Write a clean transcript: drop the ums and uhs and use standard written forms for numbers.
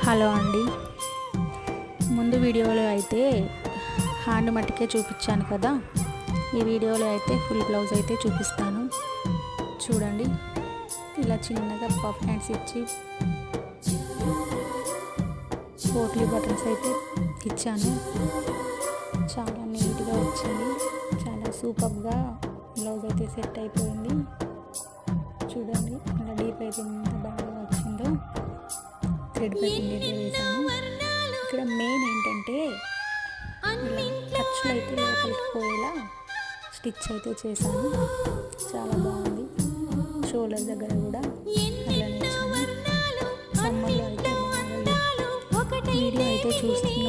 Hello అండి. ముందు వీడియోలో అయితే హ్యాండ్ మట్టుకే చూపించాను కదా, ఈ వీడియోలో అయితే ఫుల్ బ్లౌజ్ అయితే చూపిస్తాను. చూడండి, ఇలా చిన్నగా పఫ్ హ్యాండ్స్ ఇచ్చి పోట్లీ బటన్స్ అయితే ఇచ్చాను. చాలా నీట్గా వచ్చింది, చాలా సూపర్గా బ్లౌజ్ అయితే సెట్ అయిపోయింది. చూడండి, ఇలా డీప్ అయితే ఎంత బాగా వచ్చిందో. థ్రెడ్ పైపింగ్ అయితే వేసాను. ఇక్కడ మెయిన్ ఏంటంటే ఖర్చులు అయితే లోపలికి పోయేలా స్టిచ్ అయితే చేశాను. చాలా బాగుంది. షోల్డర్ దగ్గర కూడా అట్లానే ఇచ్చాను. సమ్మర్లో అయితే బాగా వీడియో అయితే చూస్తున్నారు